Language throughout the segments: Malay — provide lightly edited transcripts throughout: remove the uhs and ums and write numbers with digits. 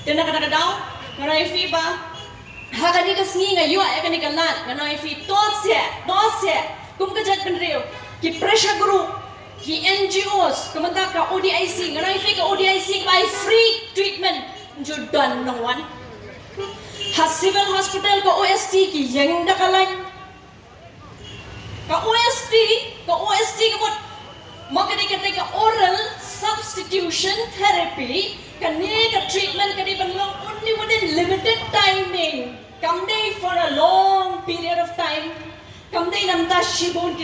Dia nak daw nganoi fi ba hakani ka sngi nga yu akani ka lat nganoi fi tose kum ka jat penrio ki pressure group ki NGOs kumanta ka ODIC nganoi fi ka ODIC by free treatment judan nongwan ha civil hospital ka OST ki yang dakalan ka OST ka bot makani ka oral substitution therapy kani ka treatment kani banlong only within limited timing come day for a long period of time come day namta shibon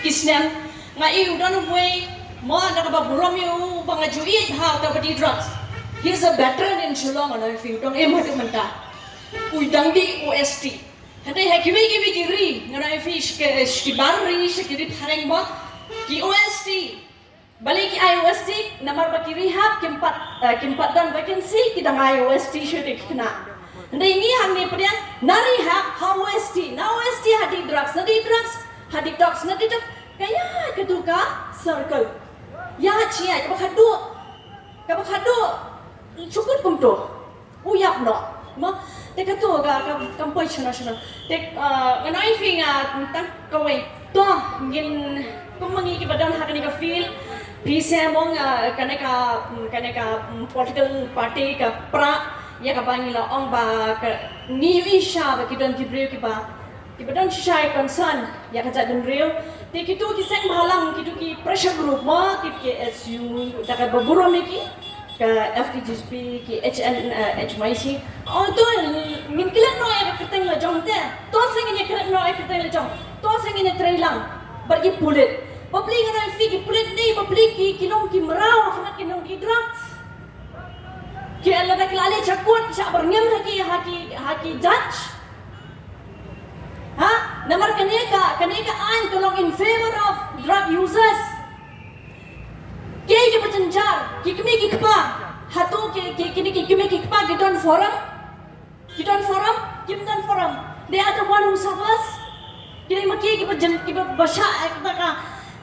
kisnem nga iudan way mo nakababurom yu banga juit ha ka badi drugs he's a veteran in Shillong ano if you don't emot manta uidang di OST hande hakiwi giri ngana if ki barri shikiri thareng ba ki OST balik ki IOST namar baki rehab kimpat dan vacancy kita ngai OST syudik kena hande ini hamni pedian nari ha OST na OST hadi drugs hadi dogs kaya ketuka circle ya cia kabakadu cukup kumto uyap no ma teka tu ga kampoi chana tek nganoi finga tang kawai to ngin kumangi ki badan hakani ka feel pise mong kaneka political party ka pra ya ka bangila ong ba ni Ïashah ba kidon kibreu ki ba ki badan shisha concern ya ka jadun real te kitu ki seng malang kitu ki pressure group ma ki SU dakat baburo ki ka FTGP ki HMIC to min kilan no ya kateng la jong te to seng ni kilan no ya kateng la jong to seng ni trailang bagi Pulit public na fi ki Pulit ni public ki kinong ki Mraw kana kinong ki Drok ki ala dak lali chakut sa berngem haki judge ha namar kaneka an tolong in favor of drug users ke pacanjar ki kami ki kapa hatu ki kini ki kami ki kapa gidon forum they are the one who suffers kini maki ki pajan ki basha ka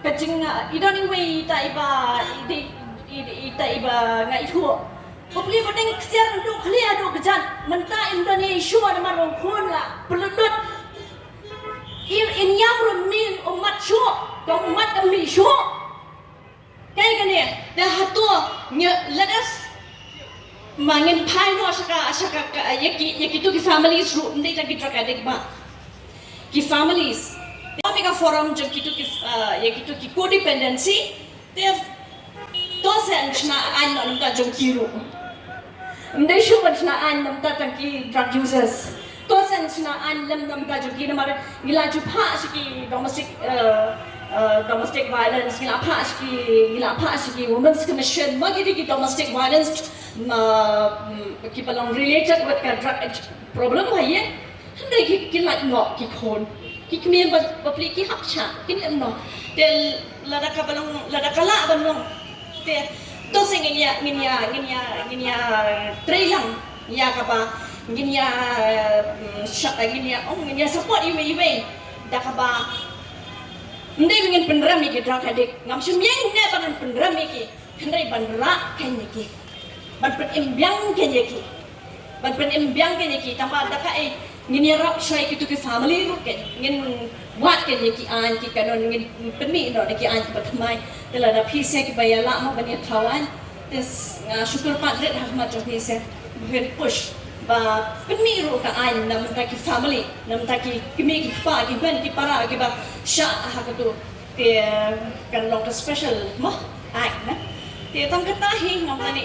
kacing idon ingwe ita iba nga itu populi badeng siar untuk khali adu kejan menta Indonesia namar khun la peludut in yang rumin umat syuk kau umat kami syuk kaya gani dah hatu let us mangin pai no asaka yaki tu ki families ru ndai tak kita kadek ba ki families kami ka forum jam kitu ki yaki tu ki codependency te to sen chna an no ta jom kiru ndai syuk chna an nam ta ki drug users to sen chna an lam nam ta jom ki namar gila ju pha ki domestic violence gila pha ki women's commission magidi ki domestic violence ki palong related with ka drug problem hai handai ki like no ki khon ki kmien bapli ki hapcha kin no te ladaka la banong te to sing nginya trailang ya ka ba nginya support iwe dakaba ndai bingin penderam iki drug addict ngam semyeng ne banan penderam iki ndai bandra kenyeki ban imbyang kenyeki tambah daka ngin rap shai kitu ki family ru ke ngin wat kenyeki an ki kanon ngin peni no ki an patmai tela da phise ki bayala ma bani thawan tes syukur padre rahmat jo phise very push ba peni ru ka an nam ta ki family nam ta ki kimi ki pa ki ben ki para ki ba sha ha ka tu te kan long special mo ai na te tang ka ta hi ngam ani